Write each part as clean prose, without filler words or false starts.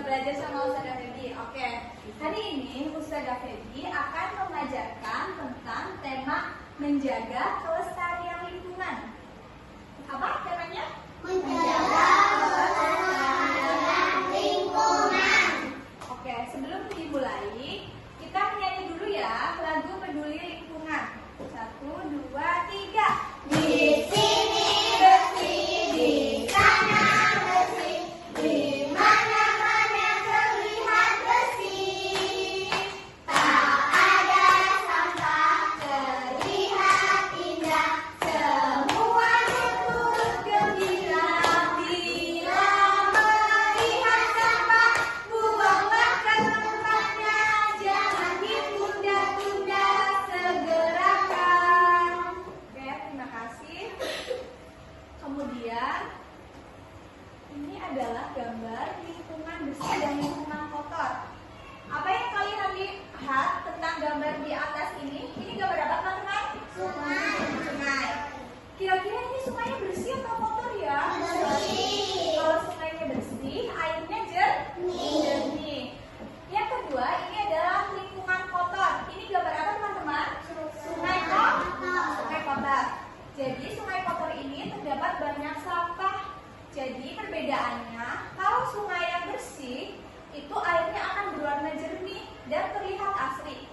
belajar sama Ustazah Feby. Oke. Hari ini Ustazah Feby akan mengajarkan tentang tema menjaga kelestarian lingkungan. Apa temanya? Menjaga kelestarian lingkungan. Oke, sebelum dimulai, kita menyanyi dulu ya lagu Peduli Lingkungan. 1, 2, 3. Di sini bersih, di sana bersih, di mana-mana terlihat bersih. Tak ada sampah, terlihat indah, semua ikut gembira. Bila melihat sampah, buanglah ke tempatnya, jangan ditunda-tunda, segerakan. Oke, terima kasih. Kemudian ini adalah gambar lingkungan bersih dan lingkungan kotor. Apa yang kalian lihat tentang gambar di atas ini? Ini gambar apa teman-teman? Sungai. Kira-kira ini sungainya bersih atau kotor ya? Bersih. Kalau sungainya bersih, airnya jernih. Yang kedua, ini adalah lingkungan kotor. Ini gambar apa teman-teman? Sungai kotor. Jadi sungai kotor ini terdapat banyak sampah. Jadi perbedaannya, kalau sungai yang bersih, itu airnya akan berwarna jernih dan terlihat asri.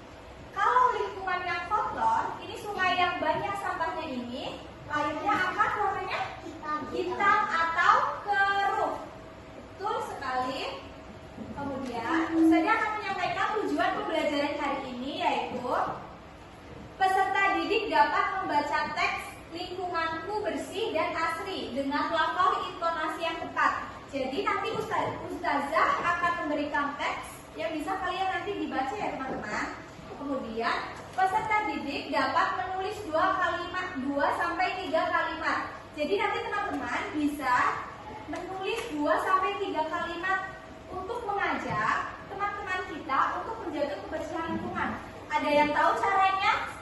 Kalau lingkungan yang kotor, ini sungai yang banyak sampahnya ini, airnya akan warnanya hitam atau keruh. Betul sekali. Kemudian, Ustazah akan menyampaikan tujuan pembelajaran hari ini, yaitu peserta didik dapat membaca teks lingkunganku bersih dan asri dengan lafal intonasi yang tepat. Jadi nanti Ustazah akan memberikan teks yang bisa kalian nanti dibaca ya teman-teman. Kemudian peserta didik dapat menulis 2 sampai 3 kalimat. Jadi nanti teman-teman bisa menulis 2 sampai 3 kalimat untuk mengajak teman-teman kita untuk menjaga kebersihan lingkungan. Ada yang tahu caranya?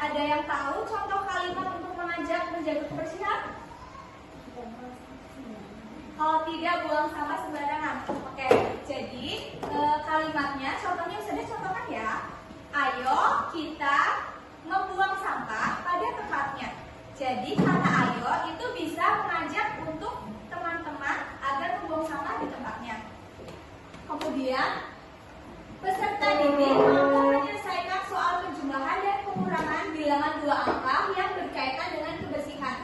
Ada yang tahu contoh kalimat untuk mengajak menjaga kebersihan? Kalau tidak, buang sampah sembarangan. Oke, jadi kalimatnya, contohnya Ustazah contohkan ya. Ayo kita membuang sampah pada tempatnya. Jadi kata ayo itu bisa mengajak untuk teman-teman agar membuang sampah di tempatnya. Kemudian peserta didik mampu menyelesaikan soal penjumlahan dan pengurangan bilangan 2 angka yang berkaitan dengan kebersihan.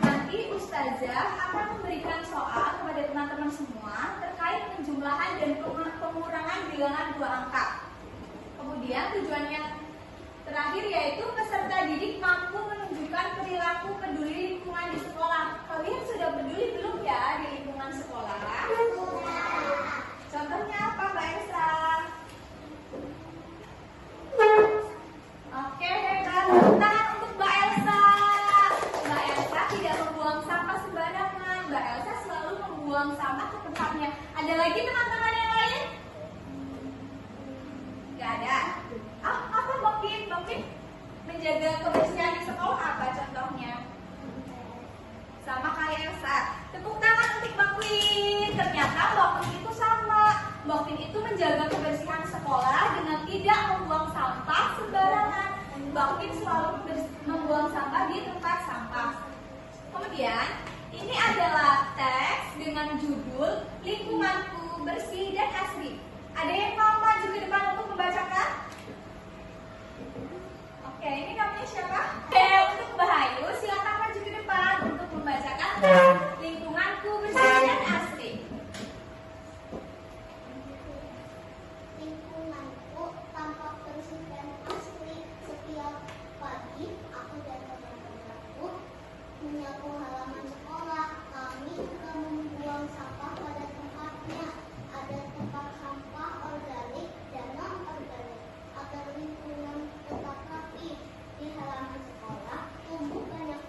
Nanti Ustazah akan memberikan soal kepada teman-teman semua terkait penjumlahan dan pengurangan bilangan 2 angka. Kemudian tujuan yang terakhir yaitu peserta didik mampu menunjukkan perilaku peduli lingkungan di sekolah. Kalian sudah peduli belum ya di lingkungan sekolah? Contohnya apa Mbak Elsa? Oke, hebat. Tangan untuk Mbak Elsa. Mbak Elsa tidak membuang sampah sembarangan. Mbak Elsa selalu membuang sampah ke tempatnya. Ada lagi teman-teman yang lain? Gak ada. Apa Bang Pin? Menjaga kebersihan di sekolah apa contohnya? Sama kayak Elsa. Tepuk tangan untuk Bang Pin. Ternyata Bang Pin itu sama. Bang Pin itu menjaga kebersihan sekolah dengan tidak membuang sampah sembarangan. Bang Pin selalu membuang sampah di tempat sampah. Kemudian, ini adalah teks dengan judul Lingkunganku Bersih dan Asri. Ada yang mau maju ke depan untuk membacakan? Oke, ini namanya siapa? Oke, untuk Bahayu, silakan maju ke depan untuk membacakan teks Lingkunganku Bersih dan Asri. Lingkunganku tampak bersih dan asri. Setiap pagi aku dan teman-temanku menyapu halaman sekolah. Kami juga membuang sampah pada tempatnya. Ada tempat sampah organik dan non-organik agar lingkungan tetap rapi. Di halaman sekolah tumbuh banyak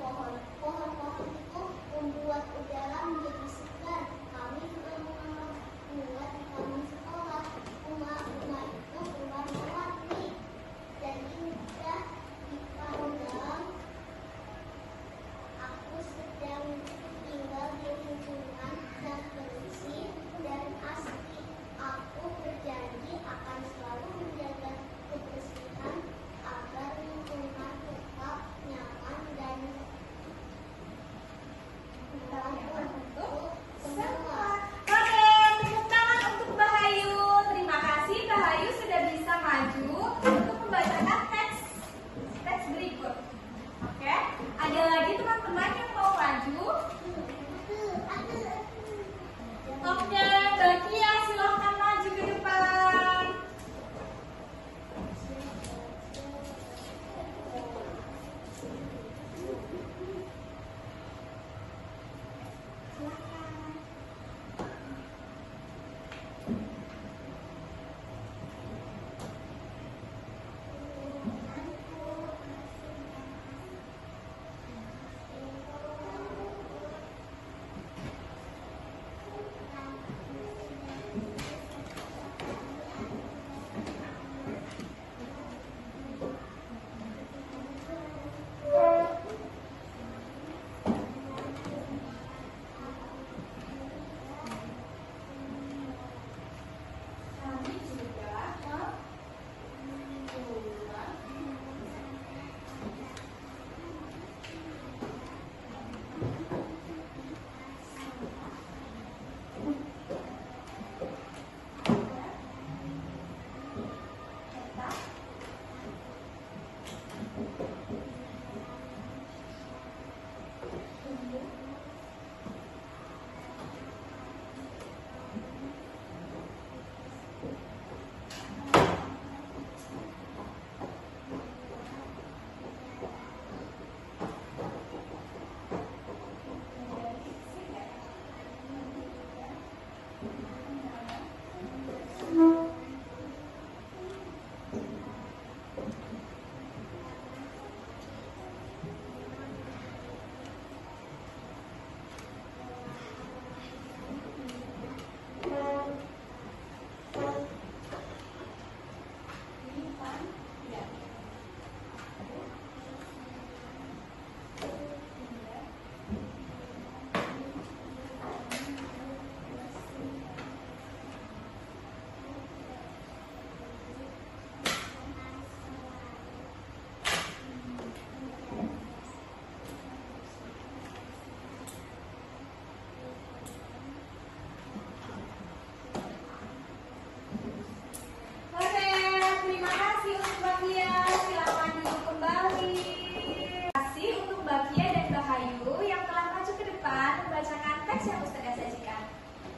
yang Ustazah sajikan.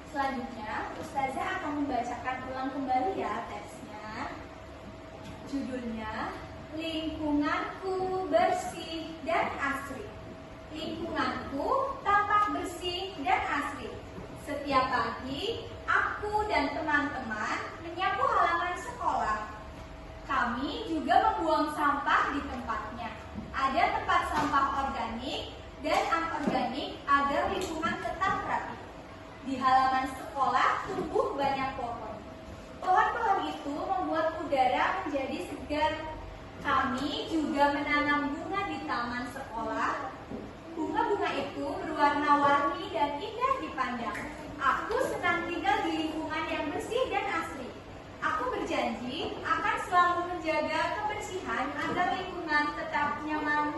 Selanjutnya, Ustazah akan membacakan ulang kembali ya teksnya. Judulnya, Lingkunganku Bersih dan Asri. Lingkunganku tampak bersih dan asri. Setiap pagi, aku dan teman-teman menyapu halaman sekolah. Kami juga membuang sampah di tempatnya. Ada tempat sampah organik dan anorganik agar lingkungan tetap rapi. Di halaman sekolah tumbuh banyak pohon. Pohon-pohon itu membuat udara menjadi segar. Kami juga menanam bunga di taman sekolah. Bunga-bunga itu berwarna-warni dan indah dipandang. Aku senang tinggal di lingkungan yang bersih dan asri. Aku berjanji akan selalu menjaga kebersihan agar lingkungan tetap nyaman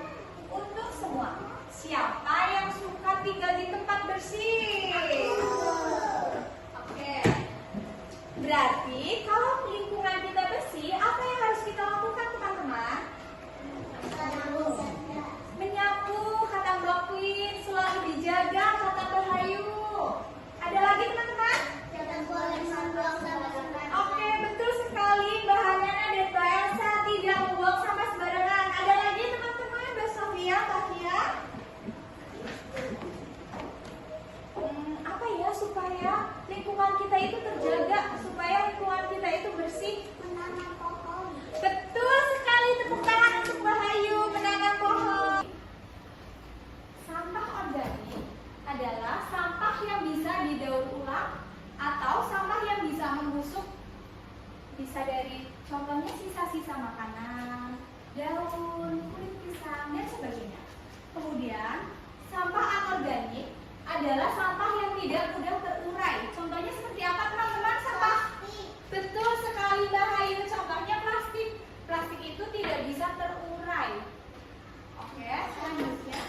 untuk semua. Siapa yang suka tinggal di tempat bersih? Oke. Berarti kalau lingkungan kita bersih, apa yang harus kita lakukan, teman-teman? Menyapu, kata Mbak Queen, selalu dijaga, kata Bahayu. Ada lagi, teman-teman? Jangan boleh membuang sampah sembarangan. Oke, betul sekali Mbak Hana dan Mbak Elsa, tidak membuang sampah sembarangan. Ada lagi, teman-teman? Mbak Sofia, Mbak Kia? Apa ya supaya lingkungan kita itu terjaga, supaya lingkungan kita itu bersih? Menanam pohon. Betul sekali, tepuk tangan untuk Bahayu, menanam pohon. Sampah organik adalah sampah yang bisa didaur ulang atau sampah yang bisa membusuk. Bisa dari contohnya sisa-sisa makanan, daun, kulit pisang, dan sebagainya. Kemudian, sampah anorganik adalah sampah yang tidak mudah terurai. Contohnya seperti apa, teman-teman? Sampah. Betul sekali, Bahayu. Contohnya plastik. Plastik itu tidak bisa terurai. Oke, selanjutnya.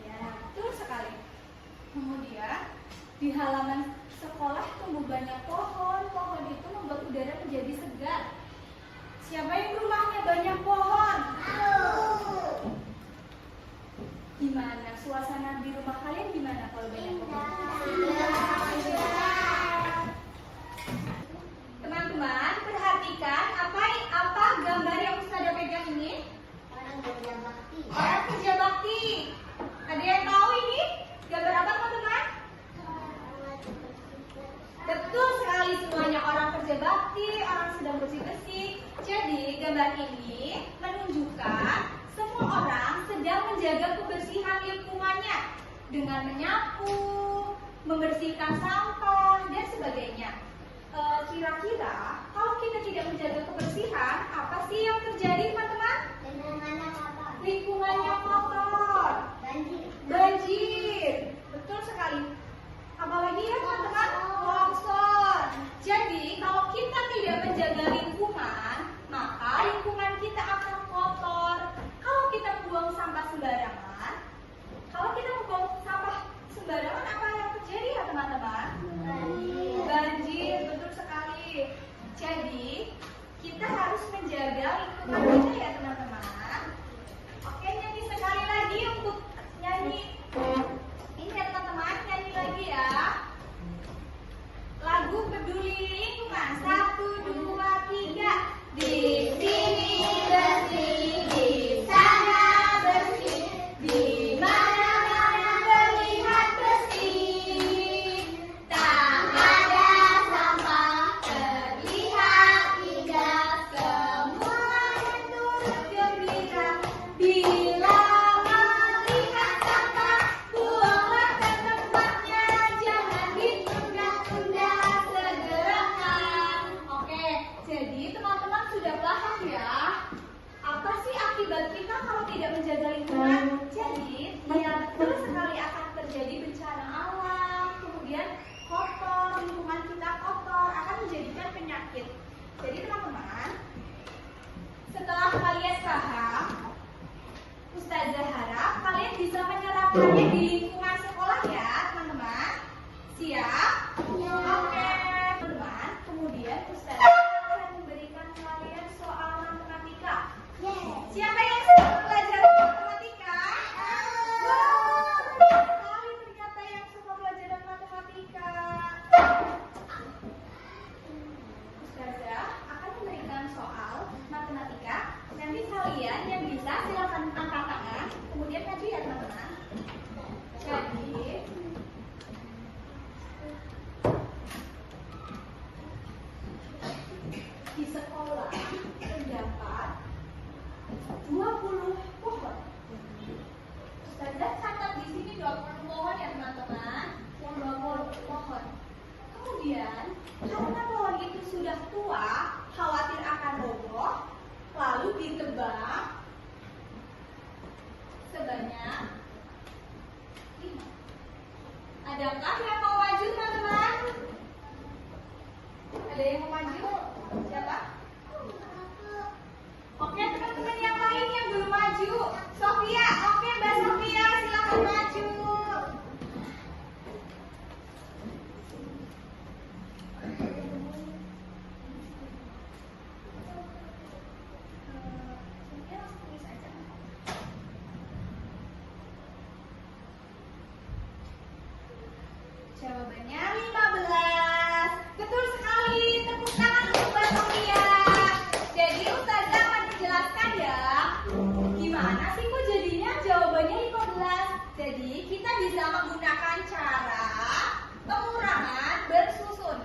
Ya, betul sekali. Kemudian, di halaman sekolah tumbuh banyak pohon. Pohon itu membuat udara menjadi segar. Siapa yang rumahnya banyak pohon? Gimana suasana di rumah kalian, gimana kalau banyak pohon? Teman-teman, perhatikan apa gambar yang Ustazah pegang ini? Orang kerja bakti. Orang kerja bakti. Ada yang tahu ini? Gambar apa, teman-teman? Betul sekali, semuanya orang kerja bakti, orang sedang bersih-bersih. Jadi, gambar ini menunjukkan semua orang sedang menjaga kebersihan lingkungannya dengan menyapu, membersihkan sampah, dan sebagainya. Kira-kira kalau kita tidak menjaga kebersihan, apa sih yang terjadi, teman-teman? Lingkungannya kotor, banjir. Betul sekali. Apalagi ya, teman-teman? Longsor. Jadi kalau kita tidak menjaga lingkungan, maka lingkungan kita akan kotor. Kalau kita buang sampah sembarangan, apa yang terjadi ya, teman-teman? Banjir, betul sekali. Jadi kita harus menjaga lingkungan kita ya, teman-teman. Oke, nyanyi sekali lagi untuk nyanyi. Ini ya, teman-teman, nyanyi lagi ya. Lagu Peduli Lingkungan. 1, 2, 3. Di sini bersih, di sana bersih, di mana-mana terlihat bersih. Tak ada sampah terlihat indah, semuanya turut gembira. Bila melihat sampah, buanglah ke tempatnya, jangan ditunda-tunda, segerakan. Oke, jadi teman-teman sudah paham ya, apa sih akibat kita kalau tidak menjaga lingkungan? Jadi, ya betul sekali akan terjadi bencana alam, kemudian kotor, lingkungan kita kotor, akan menjadikan penyakit. Jadi teman-teman, setelah kalian paham, Ustazah harap kalian bisa menerapkannya di lingkungan sekolah ya, teman-teman. Siap? Oke, teman-teman. Kemudian Ustazah akan memberikan kalian soal matematika. Siapa yang sudah belajar matematika? Wow, betul sekali ternyata Adakah yang mau maju, teman-teman? Ada yang mau maju? Siapa? Oke, teman-teman yang lain yang belum maju. Sofia, oke Mbak Sofia, silakan maju. Jawabannya 15. Betul sekali. Tepuk tangan untuk Mbak Sofia. Jadi Ustazah akan menjelaskan ya. Gimana sih kok jadinya jawabannya 15? Jadi kita bisa menggunakan cara pengurangan bersusun.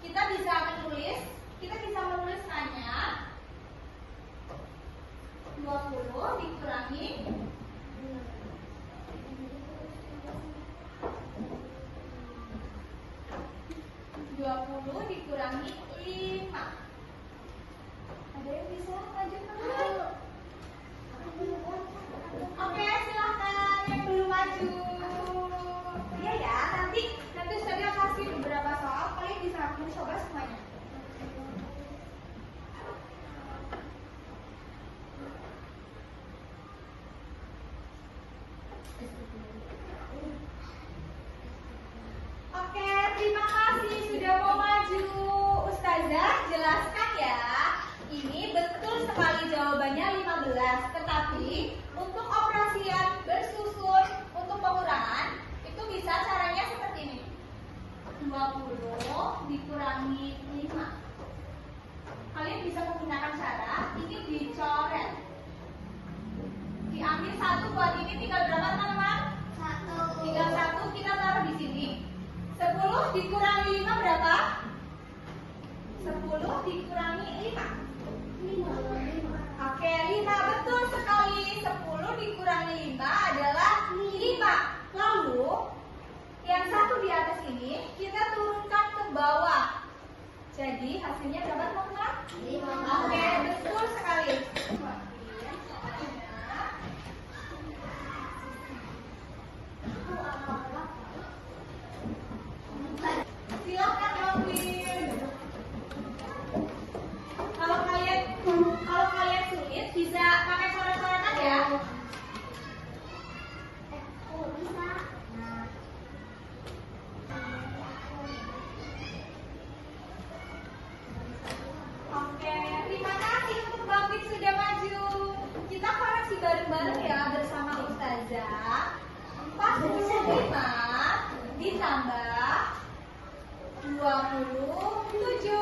Kita bisa menuliskannya 20 dikurangi 20 dikurangi 5. Ada yang bisa lanjut, teman-teman? Oke, silakan yang belum maju. Iya ya, nanti saya kasih beberapa soal, kalian bisa mencoba semuanya. Oke, terima kasih sudah mau maju. Ustazah, jelaskan ya. Ini betul sekali jawabannya 15. Tetapi untuk operasian bersusun, untuk pengurangan, itu bisa caranya seperti ini. 20 dikurangi 5. Kalian bisa menggunakan cara ini dicoret. Diambil 1 buat ini tinggal berapa, teman-teman? 1. Tinggal 1 kita taruh di sini. 10 dikurangi 5 berapa? 10 dikurangi 5. 5. Oke, 5 betul sekali. 10 dikurangi 5 adalah 5. Lalu yang 1 di atas ini kita turunkan ke bawah. Jadi hasilnya berapa, teman-teman? 5. Oke, betul sekali. Silakan lakuin. Kalau kalian sulit bisa pakai coret-coretan ya. Bisa. Oke, terima kasih untuk Mbak Fit sudah maju. Kita koreksi bareng-bareng ya bersama Ustazah. 45 ditambah 27.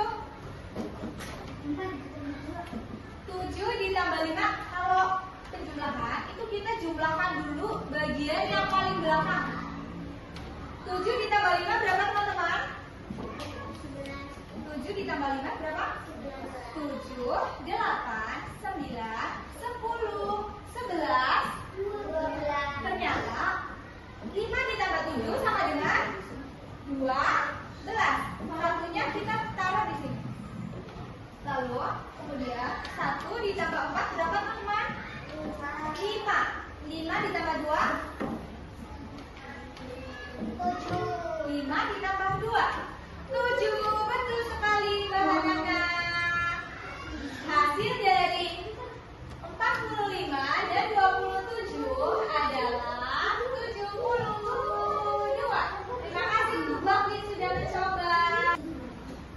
7 ditambah 5. Kalau penjumlahan itu kita jumlahkan dulu bagian yang paling belakang. 7 ditambah 5 berapa, teman-teman? 7 ditambah 5 berapa? 7, 8, 9, 10, 11, 12. Ternyata 5 ditambah 7 sama dengan 12. Satunya kita taruh di sini. Lalu kemudian 1 ditambah 4 berapa, teman-teman? 5. 5 ditambah 2? 7. 5 ditambah 2? 7. Betul sekali, Mbak. Hasil dari 45 dan 27 adalah 72. Terima kasih untuk Mbak Fit sudah mencoba.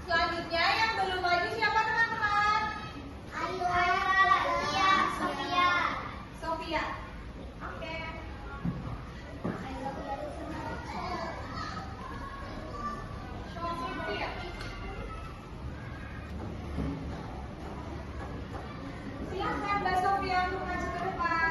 Selanjutnya yang belum maju siapa, teman-teman? Ayo, Sofia. Sofia. Oke. Sofia. Silakan Mbak Sofia untuk maju ke depan.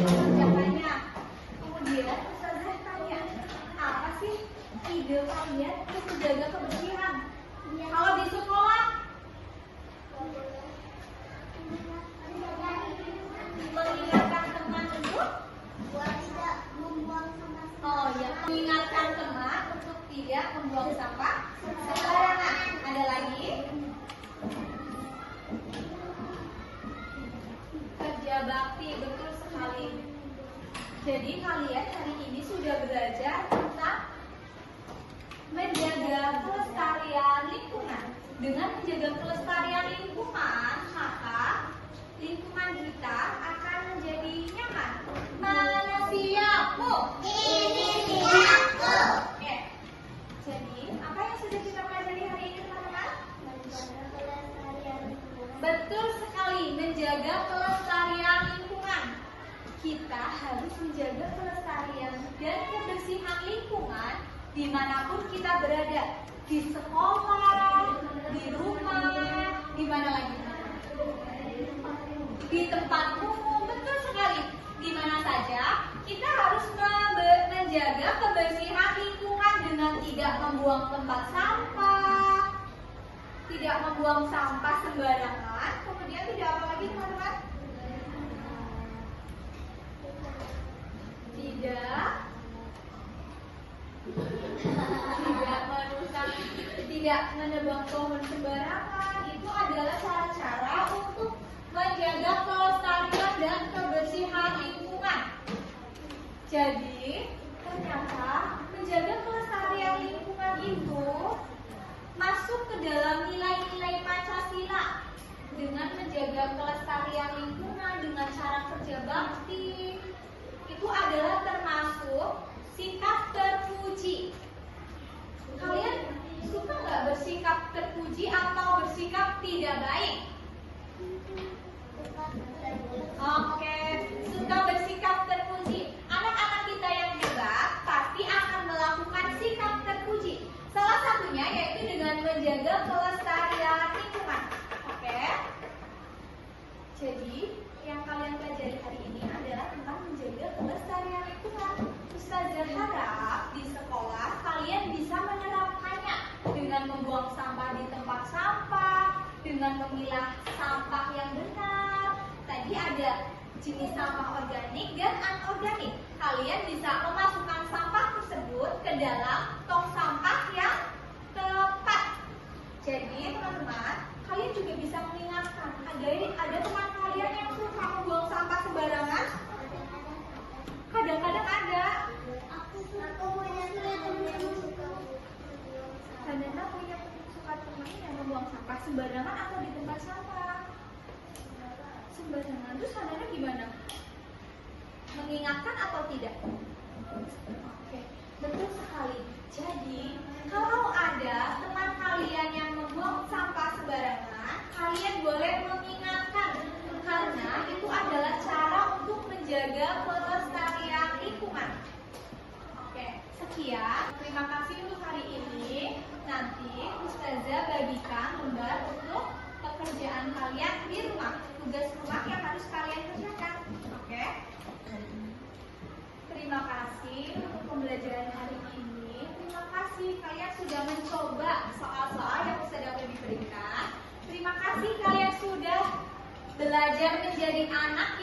mengerjakannya. Kemudian Ustazah tanya, apa sih ide kalian untuk menjaga kebersihan? Kalau di sekolah, mengingatkan teman untuk buat tidak membuang sampah mengingatkan teman untuk tidak membuang sampah sembarangan. Ada lagi? Kerja bakti, betul sekali. Jadi kalian hari ini sudah belajar tentang menjaga kelestarian lingkungan. Dengan menjaga kelestarian lingkungan, maka lingkungan kita akan menjadi nyaman. Mana siapmu? ini siapku. Oke. Jadi, apa yang sudah kita pelajari hari ini, teman-teman? Betul sekali, menjaga kelestarian lingkungan. Kita harus menjaga kelestarian dan kebersihan lingkungan dimanapun kita berada. Di sekolah, di rumah, di mana lagi? Di tempat umum, betul sekali. Di mana saja kita harus menjaga kebersihan lingkungan dengan tidak membuang tempat sampah, tidak membuang sampah sembarangan. Kemudian tidak apa lagi, teman-teman? Tidak menebang pohon sembarangan. Itu adalah cara-cara untuk menjaga kelestarian dan kebersihan lingkungan. Jadi, ternyata menjaga kelestarian lingkungan itu masuk ke dalam nilai-nilai Pancasila. Dengan menjaga kelestarian lingkungan dengan cara kerja bakti, itu adalah termasuk sikap terpuji. Kalian suka nggak bersikap terpuji atau bersikap tidak baik? Oke, suka bersikap terpuji. Anak-anak kita yang hebat pasti akan melakukan sikap terpuji. Salah satunya yaitu dengan menjaga kelestarian lingkungan. Oke. Jadi, yang kalian pelajari hari ini adalah tentang menjaga kelestarian lingkungan. Ustazah harap di sekolah kalian bisa menerapkannya dengan membuang sampah di tempat sampah, dengan memilah sampah yang benar. Tadi ada jenis sampah organik dan anorganik. Kalian bisa memasukkan sampah tersebut ke dalam tong sampah yang tepat. Jadi teman-teman, kalian juga bisa mengingatkan. Ada teman kalian yang suka membuang sampah sembarangan? Kadang-kadang ada. Aku punya teman yang suka Kadang-kadang punya suka teman yang membuang sampah sembarangan atau di tempat sampah. Sembarangan itu sadarnya gimana? Mengingatkan atau tidak? Oke, betul sekali. Jadi, kalau ada teman kalian yang membuang sampah sembarangan, kalian boleh mengingatkan. Karena itu adalah cara untuk menjaga kelestarian lingkungan. Oke, sekian. Terima kasih untuk hari ini. Nanti Ustazah bagikan lembar untuk pekerjaan kalian di rumah. Tugas rumah yang harus kalian kerjakan. Oke? Terima kasih untuk pembelajaran hari ini. Terima kasih kalian sudah mencoba soal-soal yang Ustazah berikan. Terima kasih kalian sudah belajar menjadi anak